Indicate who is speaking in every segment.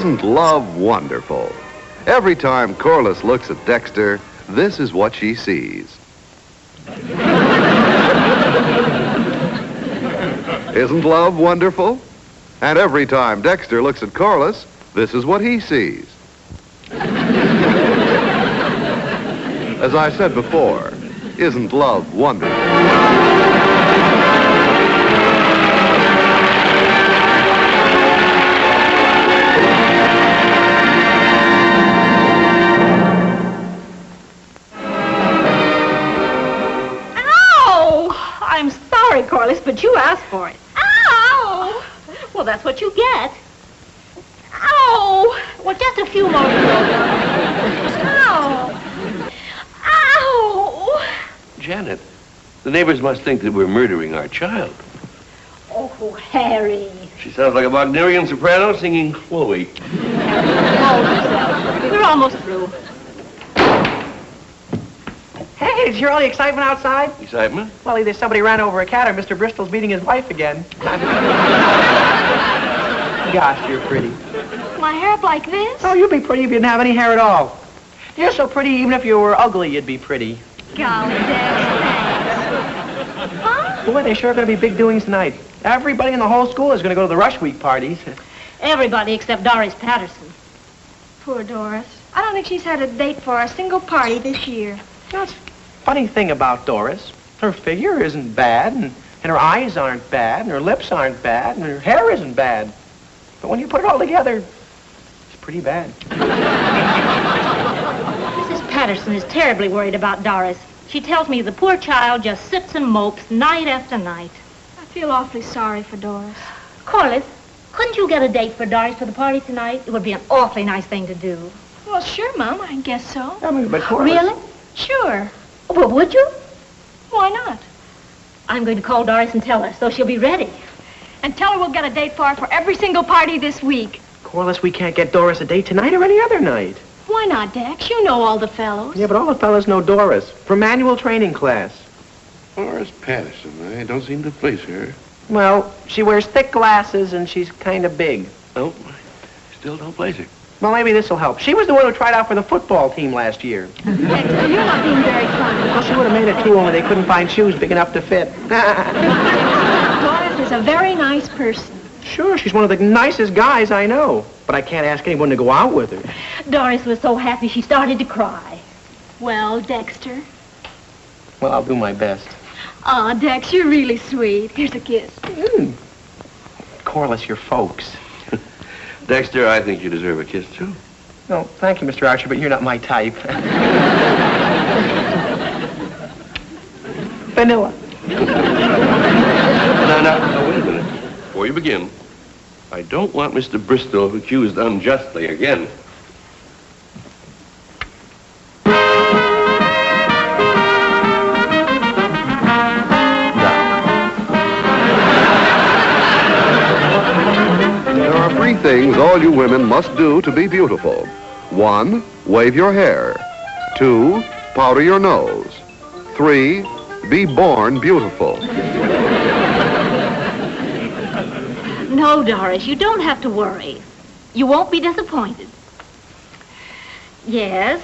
Speaker 1: Isn't love wonderful? Every time Corliss looks at Dexter, this is what she sees. Isn't love wonderful? And every time Dexter looks at Corliss, this is what he sees. As I said before, isn't love wonderful?
Speaker 2: I'm sorry, Corliss, but you asked for it. Ow! Well, that's what you get. Ow! Well, just a few more. Ow! Ow!
Speaker 3: Janet, the neighbors must think that we're murdering our child.
Speaker 2: Oh, Harry.
Speaker 3: She sounds like a Wagnerian soprano singing Chloe.
Speaker 2: Hold yourself. We're almost through.
Speaker 4: Hey, did you hear all the excitement outside?
Speaker 3: Excitement?
Speaker 4: Well, either somebody ran over a cat or Mr. Bristol's beating his wife again. Gosh, you're pretty.
Speaker 2: My hair up like this?
Speaker 4: Oh, you'd be pretty if you didn't have any hair at all. You're so pretty, even if you were ugly, you'd be pretty.
Speaker 2: Golly, Dex, thanks. Huh?
Speaker 4: Boy, they sure are going to be big doings tonight. Everybody in the whole school is going to go to the Rush Week parties.
Speaker 2: Everybody except Doris Patterson.
Speaker 5: Poor Doris. I don't think she's had a date for a single party this year.
Speaker 4: That's funny thing about Doris. Her figure isn't bad, and her eyes aren't bad, and her lips aren't bad, and her hair isn't bad. But when you put it all together, it's pretty bad.
Speaker 2: Mrs. Patterson is terribly worried about Doris. She tells me the poor child just sits and mopes night after night.
Speaker 5: I feel awfully sorry for Doris.
Speaker 2: Corliss, couldn't you get a date for Doris for the party tonight? It would be an awfully nice thing to do.
Speaker 5: Well, sure, Mom. I guess so.
Speaker 4: I mean, but Corliss...
Speaker 2: Really?
Speaker 5: Sure.
Speaker 2: Well, would you?
Speaker 5: Why not?
Speaker 2: I'm going to call Doris and tell her, so she'll be ready.
Speaker 5: And tell her we'll get a date for her for every single party this week.
Speaker 4: Corliss, we can't get Doris a date tonight or any other night.
Speaker 5: Why not, Dex? You know all the fellows.
Speaker 4: Yeah, but all the fellas know Doris from manual training class.
Speaker 3: Doris Patterson, I don't seem to place her.
Speaker 4: Well, she wears thick glasses and she's kind of big.
Speaker 3: Oh, I still don't place her.
Speaker 4: Well, maybe this will help. She was the one who tried out for the football team last year.
Speaker 5: Dexter, you're not being very funny.
Speaker 4: Well, she would have made it too, only they couldn't find shoes big enough to fit.
Speaker 5: Doris is a very nice person.
Speaker 4: Sure, she's one of the nicest guys I know. But I can't ask anyone to go out with her.
Speaker 2: Doris was so happy she started to cry.
Speaker 5: Well, Dexter.
Speaker 4: Well, I'll do my best.
Speaker 5: Aw, Dex, you're really sweet. Here's a kiss.
Speaker 4: Corliss, your folks.
Speaker 3: Dexter, I think you deserve a kiss, too.
Speaker 4: No, thank you, Mr. Archer, but you're not my type. Vanilla.
Speaker 3: No, wait a minute. Before you begin, I don't want Mr. Bristol accused unjustly again.
Speaker 1: There are 3 things all you women must do to be beautiful. 1, wave your hair. 2, powder your nose. 3, be born beautiful.
Speaker 2: No, Doris, you don't have to worry. You won't be disappointed. Yes,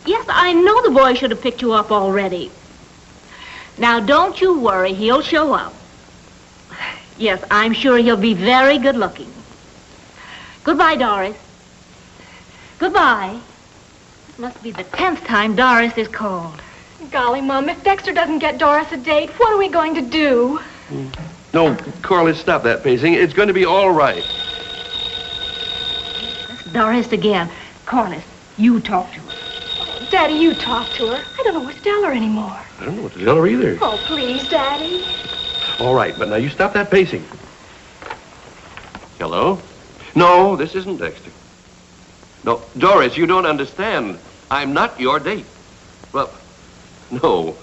Speaker 2: I know the boy should have picked you up already. Now, don't you worry, he'll show up. Yes, I'm sure he'll be very good looking. Goodbye, Doris. Goodbye. It must be the 10th time Doris is called.
Speaker 5: Golly, Mom, if Dexter doesn't get Doris a date, what are we going to do?
Speaker 3: No, Corliss, stop that pacing. It's going to be all right.
Speaker 2: That's Doris again. Corliss, you talk to her.
Speaker 5: Oh, Daddy, you talk to her. I don't know what to tell her anymore.
Speaker 3: I don't know what to tell her either.
Speaker 5: Oh, please, Daddy.
Speaker 3: All right, but now you stop that pacing. Hello? No, this isn't Dexter. No, Doris, you don't understand. I'm not your date. Well, no.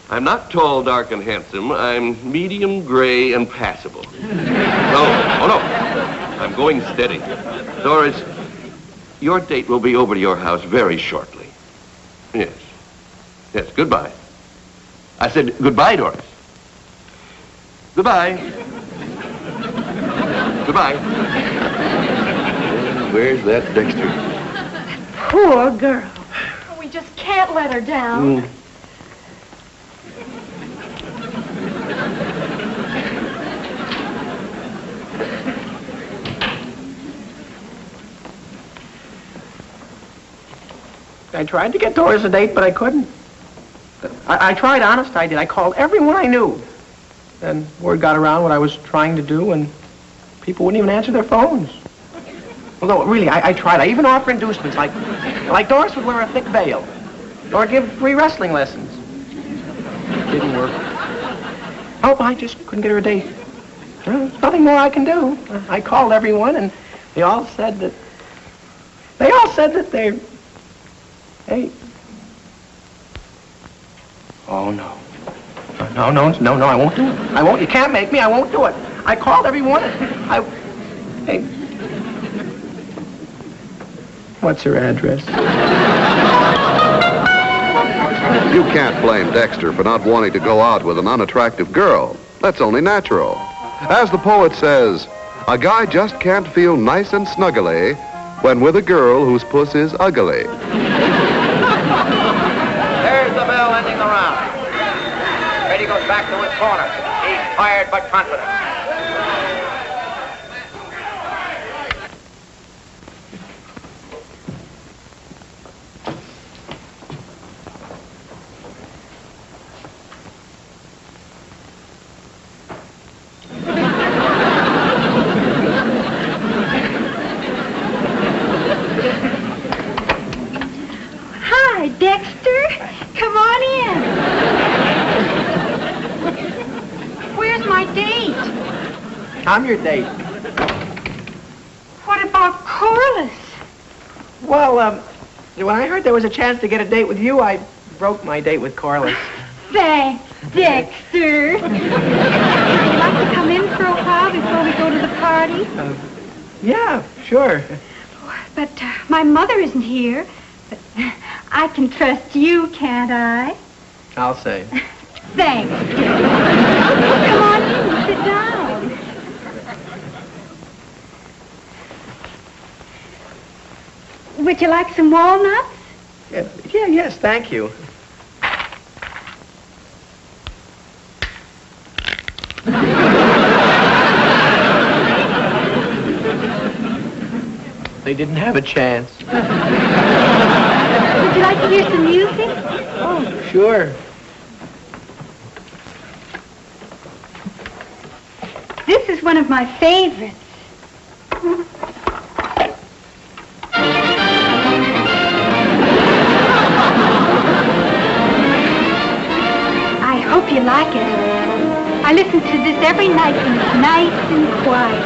Speaker 3: I'm not tall, dark, and handsome. I'm medium, gray, and passable. No, oh no. I'm going steady. Doris, your date will be over to your house very shortly. Yes. Yes, goodbye. I said goodbye, Doris. Goodbye. Goodbye. Where's that Dexter?
Speaker 2: Poor girl.
Speaker 5: We just can't let her down.
Speaker 4: I tried to get Doris a date, but I couldn't. I tried, honest, I did. I called everyone I knew. Then word got around what I was trying to do, and people wouldn't even answer their phones. Well, no, really, I tried. I even offered inducements, like Doris would wear a thick veil, or give free wrestling lessons. It didn't work. Oh, I just couldn't get her a date. Well, there's nothing more I can do. I called everyone, and they all said that they're... Hey. Oh, no. No, I won't do it. I won't. You can't make me. I won't do it. I called everyone. Hey. What's her address?
Speaker 1: You can't blame Dexter for not wanting to go out with an unattractive girl. That's only natural. As the poet says, a guy just can't feel nice and snuggly when with a girl whose puss is ugly.
Speaker 6: There's the bell ending the round. Brady goes back to his corner. He's tired but confident.
Speaker 2: Hi, Dexter. Come on in. Where's my date?
Speaker 4: I'm your date.
Speaker 2: What about Corliss?
Speaker 4: Well, when I heard there was a chance to get a date with you, I broke my date with Corliss.
Speaker 2: Thanks, Dexter. Would you like to come in for a while before we go to the party?
Speaker 4: Yeah, sure.
Speaker 2: But my mother isn't here. But I can trust you, can't I?
Speaker 4: I'll say.
Speaker 2: Thanks, Dexter. Come on in, sit down. Would you like some walnuts?
Speaker 4: Yes, thank you. They didn't have a chance.
Speaker 2: Would you like to hear some music?
Speaker 4: Oh, sure.
Speaker 2: This is one of my favorites. I hope you like it. I listen to this every night when it's nice and quiet.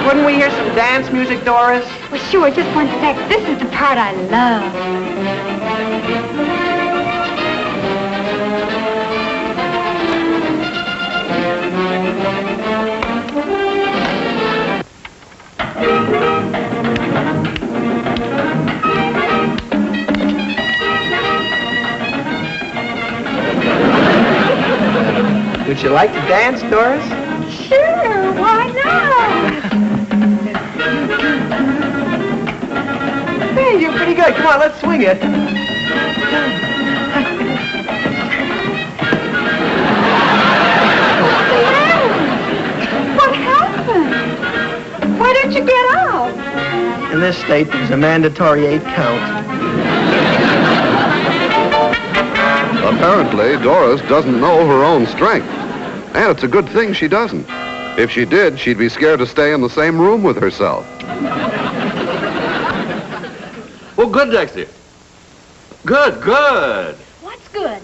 Speaker 4: Wouldn't we hear some dance music, Doris?
Speaker 2: Well, sure, just one sec. This is the part I love.
Speaker 4: Would you like to dance, Doris?
Speaker 2: Sure, why not?
Speaker 4: Hey, you're pretty good. Come on, let's swing it.
Speaker 2: What happened? Why don't you get out?
Speaker 4: In this state, there's a mandatory 8 count.
Speaker 1: Apparently, Doris doesn't know her own strength. And it's a good thing she doesn't. If she did, she'd be scared to stay in the same room with herself.
Speaker 3: Well, good, Dexter. Good.
Speaker 2: What's good?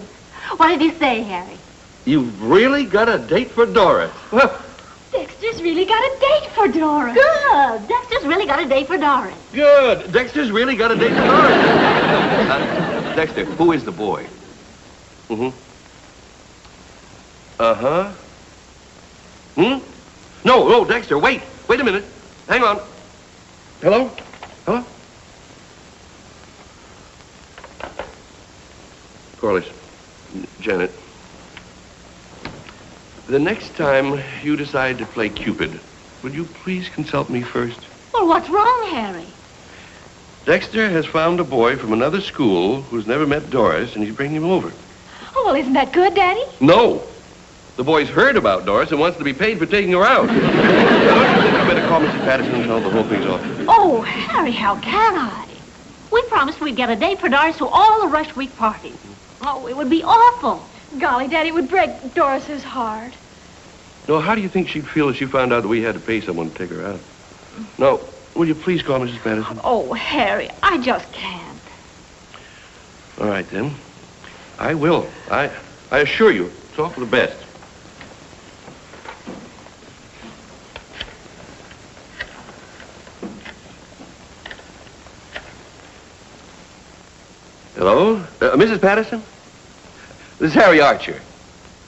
Speaker 2: What did he say, Harry?
Speaker 3: You've really got a date for Doris. Well,
Speaker 2: Dexter's really got a date for Doris. Good. Dexter's really got a date for Doris.
Speaker 3: good. Dexter's really got a date for Doris. Dexter, who is the boy? Mm-hmm. Uh-huh. No, Dexter, wait a minute. Hang on. Hello? Corliss, Janet, the next time you decide to play Cupid, would you please consult me first?
Speaker 2: Well, what's wrong, Harry?
Speaker 3: Dexter has found a boy from another school who's never met Doris, and he's bringing him over.
Speaker 5: Oh, well, isn't that good, Daddy?
Speaker 3: No. The boy's heard about Doris and wants to be paid for taking her out. Now, don't you think I better call Mrs. Patterson and tell the whole thing's off?
Speaker 2: Oh, Harry, how can I? We promised we'd get a date for Doris to all the Rush Week parties. Oh, it would be awful.
Speaker 5: Golly, Daddy, it would break Doris's heart.
Speaker 3: No, how do you think she'd feel if she found out that we had to pay someone to take her out? No, will you please call Mrs. Patterson?
Speaker 2: Oh, Harry, I just can't.
Speaker 3: All right, then. I will. I assure you, it's all for the best. Hello? Mrs. Patterson? This is Harry Archer.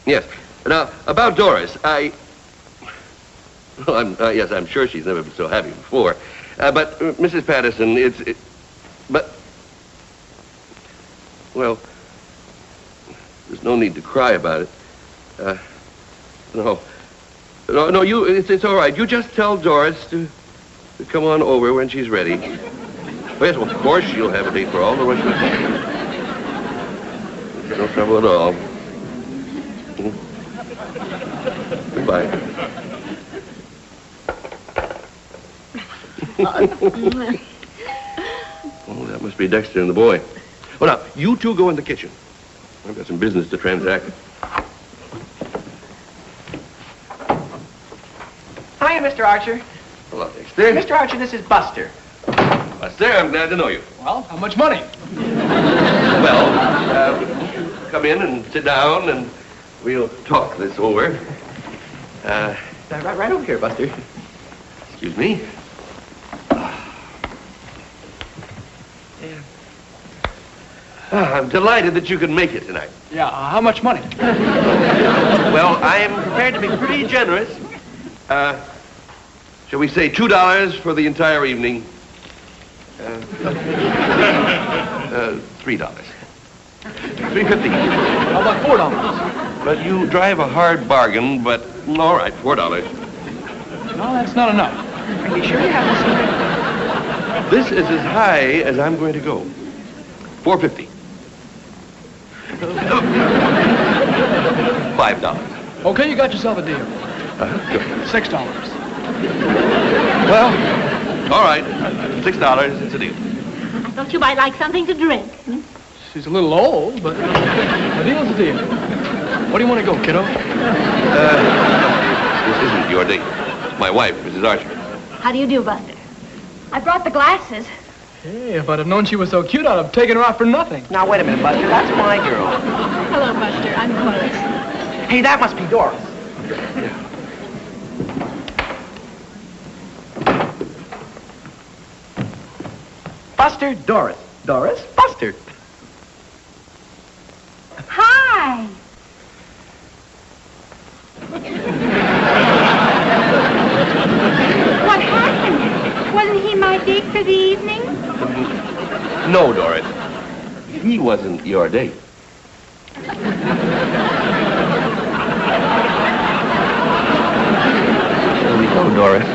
Speaker 3: Yes. Now, about Doris, well, yes, I'm sure she's never been so happy before. But, Mrs. Patterson, well, there's no need to cry about it. No, it's all right. You just tell Doris to come on over when she's ready. Yes, well, of course she'll have a date for all the rest of us. No trouble at all. Goodbye. Oh, that must be Dexter and the boy. Well, now, you two go in the kitchen. I've got some business to transact.
Speaker 4: Hiya, Mr. Archer.
Speaker 3: Hello, Dexter.
Speaker 4: Mr. Archer, this is Buster.
Speaker 3: Buster, I'm glad to know you.
Speaker 7: Well, how much money?
Speaker 3: Well, come in and sit down, and we'll talk this over.
Speaker 4: Right over here, Buster.
Speaker 3: Excuse me. I'm delighted that you can make it tonight.
Speaker 7: Yeah, how much money?
Speaker 3: Well, I am prepared to be pretty generous. Shall we say $2 for the entire evening? $3. $3.50.
Speaker 7: How about $4?
Speaker 3: But you drive a hard bargain, but all right, $4.
Speaker 7: No, that's not enough.
Speaker 4: Are you sure you have this?
Speaker 3: This is as high as I'm going to go. $4.50. $5.
Speaker 7: Okay, you got yourself a deal.
Speaker 3: Good.
Speaker 7: $6.
Speaker 3: Well, all right. $6. It's a deal.
Speaker 2: I thought you might like something to drink.
Speaker 7: She's a little old, but a deal's a deal. What do you want to go, kiddo?
Speaker 3: This isn't your date. My wife, Mrs. Archer.
Speaker 2: How do you do, Buster?
Speaker 5: I brought the glasses.
Speaker 7: Hey, if I'd have known she was so cute, I'd have taken her out for nothing.
Speaker 4: Now, wait a minute, Buster. That's my girl.
Speaker 2: Hello, Buster. I'm Corliss.
Speaker 4: Hey, that must be Doris. Buster, Doris. Doris, Buster.
Speaker 5: Hi. What happened? Wasn't he my date for the evening?
Speaker 3: No, Doris. He wasn't your date. Here we go, Doris.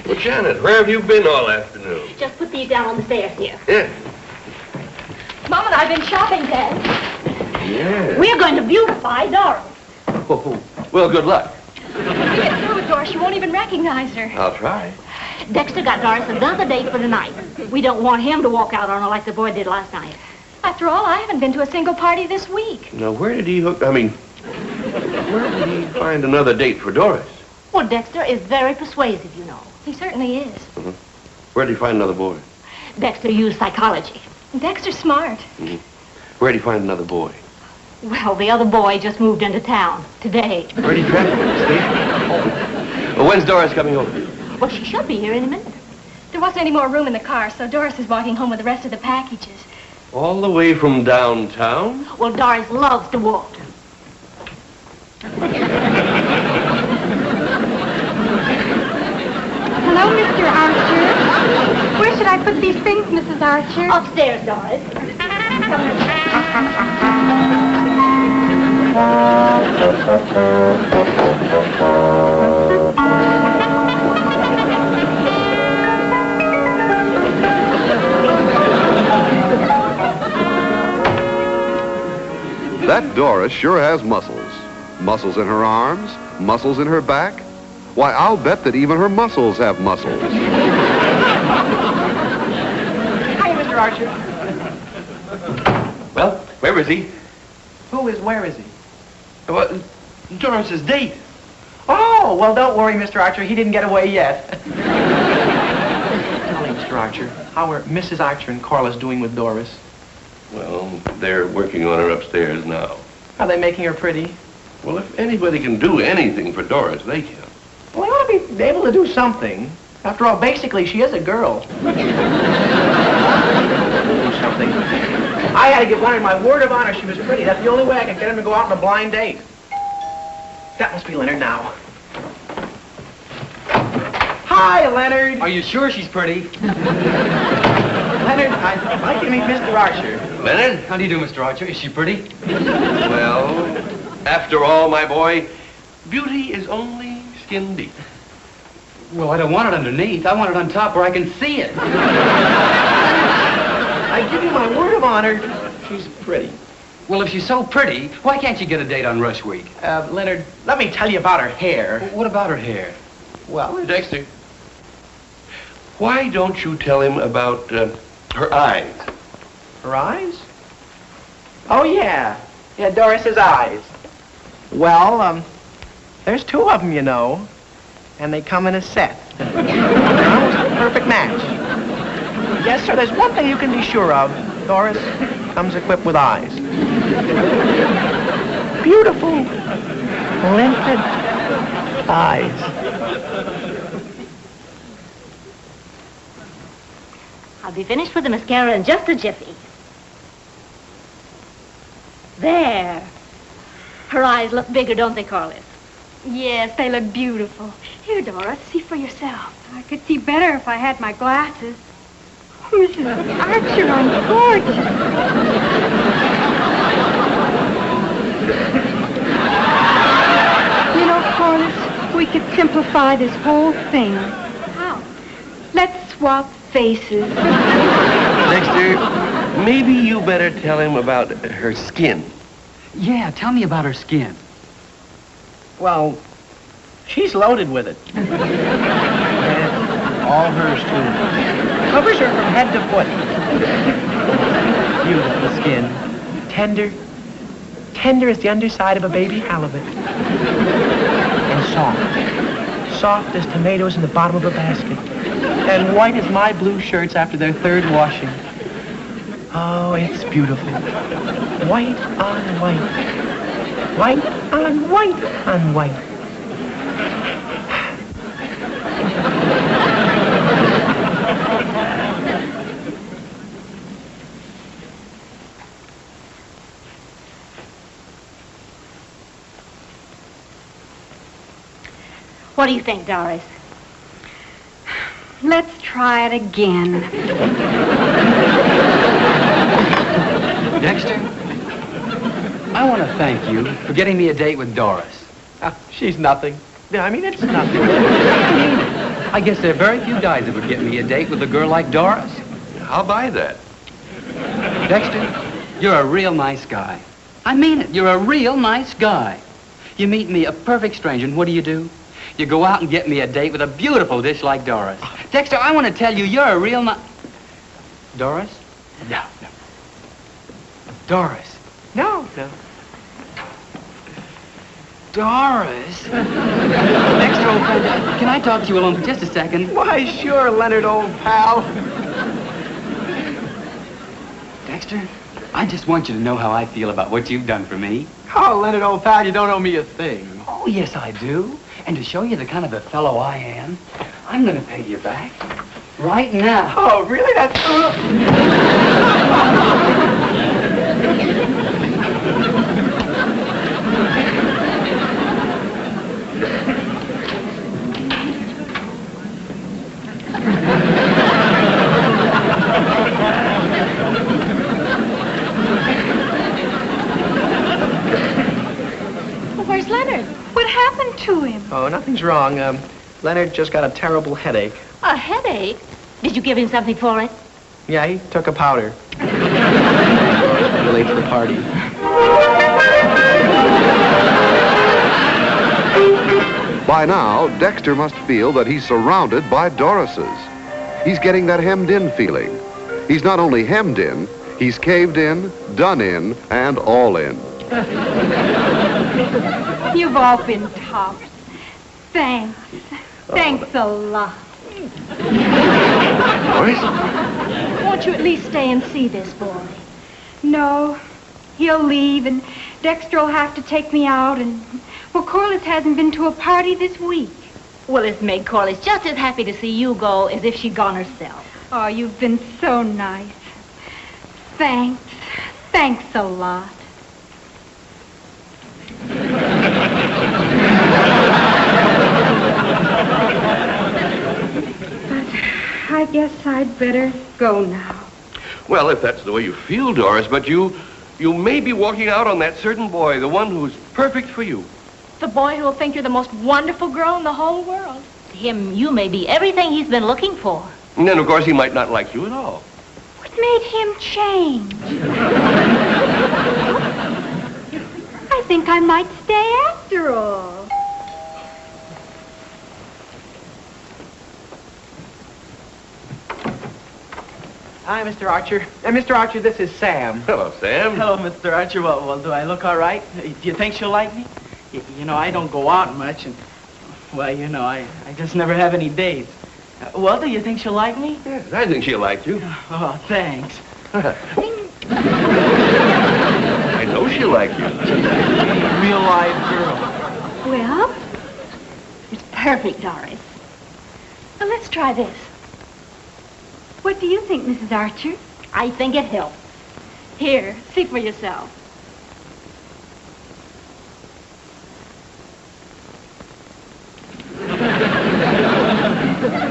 Speaker 3: Well, Janet, where have you been all afternoon?
Speaker 2: Just put these down on the stairs here.
Speaker 3: Yeah.
Speaker 5: Mom and I have been shopping, Dad.
Speaker 3: Yeah.
Speaker 2: We're going to beautify Doris.
Speaker 3: Oh, well, good luck.
Speaker 5: If we get through with Doris, you won't even recognize her.
Speaker 3: I'll try.
Speaker 2: Dexter got Doris another date for the night. We don't want him to walk out on her like the boy did last night.
Speaker 5: After all, I haven't been to a single party this week.
Speaker 3: Now, where did he find another date for Doris?
Speaker 2: Well, Dexter is very persuasive, you know.
Speaker 5: He certainly is.
Speaker 3: Mm-hmm. Where did he find another boy?
Speaker 2: Dexter used psychology.
Speaker 5: Dexter's smart.
Speaker 3: Mm-hmm. Where did he find another boy?
Speaker 2: Well, the other boy just moved into town today.
Speaker 3: Where did he travel? Station? Well, when's Doris coming over?
Speaker 2: Well, she should be here in a minute.
Speaker 5: There wasn't any more room in the car, so Doris is walking home with the rest of the packages.
Speaker 3: All the way from downtown?
Speaker 2: Well, Doris loves to walk.
Speaker 5: Hello, Mr. Archer. We're should I put these things, Mrs. Archer?
Speaker 2: Upstairs, Doris.
Speaker 1: That Doris sure has muscles. Muscles in her arms, muscles in her back. Why, I'll bet that even her muscles have muscles.
Speaker 4: Hi, Mr. Archer.
Speaker 3: Well, where is he?
Speaker 4: Where is he?
Speaker 3: Well, Doris's date.
Speaker 4: Oh, well, don't worry, Mr. Archer. He didn't get away yet. Tell me, Mr. Archer, how are Mrs. Archer and Corliss doing with Doris?
Speaker 3: Well, they're working on her upstairs now.
Speaker 4: Are they making her pretty?
Speaker 3: Well, if anybody can do anything for Doris, they can.
Speaker 4: Well, they ought to be able to do something. After all, basically, she is a girl. Do something. I had to give Leonard my word of honor she was pretty. That's the only way I could get him to go out on a blind date. That must be Leonard now. Hi, Leonard.
Speaker 8: Are you sure she's pretty?
Speaker 4: Leonard, I'd like you to meet Mr. Archer.
Speaker 3: Leonard?
Speaker 8: How do you do, Mr. Archer? Is she pretty?
Speaker 3: Well, after all, my boy, beauty is only skin deep.
Speaker 8: Well, I don't want it underneath. I want it on top where I can see it.
Speaker 4: I give you my word of honor, she's pretty.
Speaker 8: Well, if she's so pretty, why can't you get a date on Rush Week?
Speaker 4: Leonard, let me tell you about her hair.
Speaker 8: What about her hair?
Speaker 4: Well,
Speaker 3: Dexter, why don't you tell him about her eyes?
Speaker 4: her eyes? Oh, yeah. Yeah, Doris's eyes. Well, there's two of them, you know. And they come in a set. They're almost a perfect match. Yes, sir, there's one thing you can be sure of. Doris comes equipped with eyes. Beautiful, limpid eyes.
Speaker 2: I'll be finished with the mascara in just a jiffy. There. Her eyes look bigger, don't they, Corliss?
Speaker 5: Yes, they look beautiful. Here, Doris, see for yourself. I could see better if I had my glasses. Oh, Mrs. Archer, I'm gorgeous. You know, Corliss, we could simplify this whole thing.
Speaker 2: How?
Speaker 5: Let's swap faces.
Speaker 3: Dexter, maybe you better tell him about her skin.
Speaker 8: Yeah, tell me about her skin.
Speaker 4: Well, she's loaded with it. And all hers, too. Covers her from head to foot. Beautiful skin. Tender. Tender as the underside of a baby halibut. And soft. Soft as tomatoes in the bottom of a basket. And white as my blue shirts after their third washing. Oh, it's beautiful. White on white. White on white on white.
Speaker 2: What do you think, Doris?
Speaker 5: Let's try it again.
Speaker 8: Dexter, I want to thank you for getting me a date with Doris.
Speaker 4: She's nothing. I mean, it's nothing.
Speaker 8: I guess there are very few guys that would get me a date with a girl like Doris.
Speaker 3: I'll buy that.
Speaker 8: Dexter, you're a real nice guy. I mean it. You're a real nice guy. You meet me, a perfect stranger, and what do? You go out and get me a date with a beautiful dish like Doris. Dexter, I want to tell you, you're a real nice... Doris? No. Doris.
Speaker 4: No.
Speaker 8: Doris? Dexter, old friend, can I talk to you alone for just a second?
Speaker 4: Why, sure, Leonard, old pal.
Speaker 8: Dexter, I just want you to know how I feel about what you've done for me.
Speaker 4: Oh, Leonard, old pal, you don't owe me a thing.
Speaker 8: Oh, yes, I do. And to show you the kind of a fellow I am, I'm going to pay you back right now.
Speaker 4: Oh, really? That's...
Speaker 5: to him?
Speaker 4: Oh, nothing's wrong. Leonard just got a terrible headache.
Speaker 2: A headache? Did you give him something for it?
Speaker 4: Yeah, he took a powder. You're late for the party.
Speaker 1: By now, Dexter must feel that he's surrounded by Dorises. He's getting that hemmed-in feeling. He's not only hemmed in, he's caved in, done in, and all in.
Speaker 5: You've all been tops. Thanks. Thanks a lot.
Speaker 3: Doris?
Speaker 2: Won't you at least stay and see this boy?
Speaker 5: No, he'll leave, and Dexter will have to take me out, and, well, Corliss hasn't been to a party this week.
Speaker 2: Well, it's made Corliss just as happy to see you go as if she'd gone herself.
Speaker 5: Oh, you've been so nice. Thanks. Thanks a lot. I guess I'd better go now.
Speaker 3: Well, if that's the way you feel, Doris, but you may be walking out on that certain boy, the one who's perfect for you.
Speaker 2: The boy who'll think you're the most wonderful girl in the whole world. To him, you may be everything he's been looking for.
Speaker 3: And then, of course, he might not like you at all.
Speaker 5: What made him change? I think I might stay after all.
Speaker 4: Hi, Mr. Archer. Mr. Archer, this is Sam.
Speaker 3: Hello, Sam.
Speaker 9: Hello, Mr. Archer. Well, do I look all right? Do you think she'll like me? You know, I don't go out much, and, well, you know, I just never have any dates. Well, do you think she'll like me?
Speaker 3: Yes, I think she'll like you.
Speaker 9: Oh, thanks.
Speaker 3: I know she'll like you.
Speaker 9: Real live girl.
Speaker 2: Well, it's perfect, Doris. Now, let's try this.
Speaker 5: What do you think, Mrs. Archer?
Speaker 2: I think it helps.
Speaker 5: Here, see for yourself.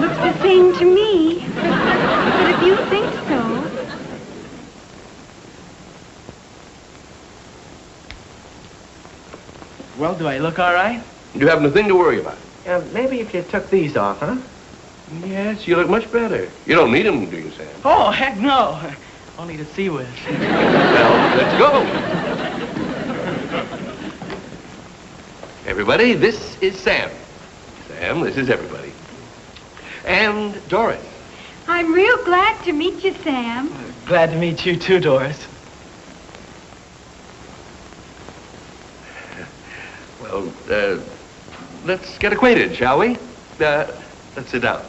Speaker 5: Looks the same to me. But if you think so...
Speaker 9: Well, do I look all right?
Speaker 3: You have nothing to worry about.
Speaker 4: Maybe if you took these off, huh?
Speaker 3: Yes, you look much better. You don't need them, do you, Sam?
Speaker 9: Oh, heck no. Only to see with.
Speaker 3: Well, let's go. Everybody, this is Sam. Sam, this is everybody. And Doris.
Speaker 5: I'm real glad to meet you, Sam.
Speaker 9: Glad to meet you, too, Doris.
Speaker 3: Well, let's get acquainted, shall we? Let's sit down.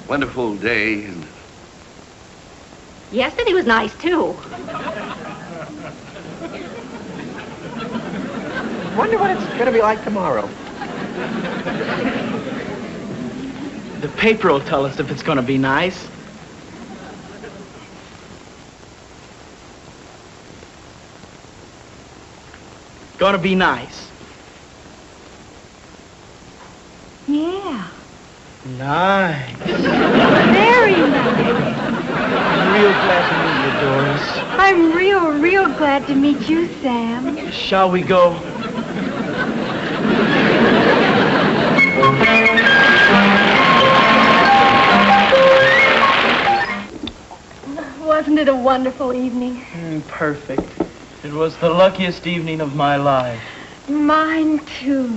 Speaker 3: Wonderful day. And
Speaker 2: Yesterday was nice, too.
Speaker 4: Wonder what it's going to be like tomorrow.
Speaker 9: The paper will tell us if it's going to be nice. Going to be nice.
Speaker 5: Yeah.
Speaker 9: Nice.
Speaker 5: Very nice.
Speaker 9: I'm real glad to meet you, Doris.
Speaker 5: I'm real glad to meet you, Sam.
Speaker 9: Shall we go?
Speaker 2: Wasn't it a wonderful evening?
Speaker 9: Perfect. It was the luckiest evening of my life.
Speaker 5: Mine, too.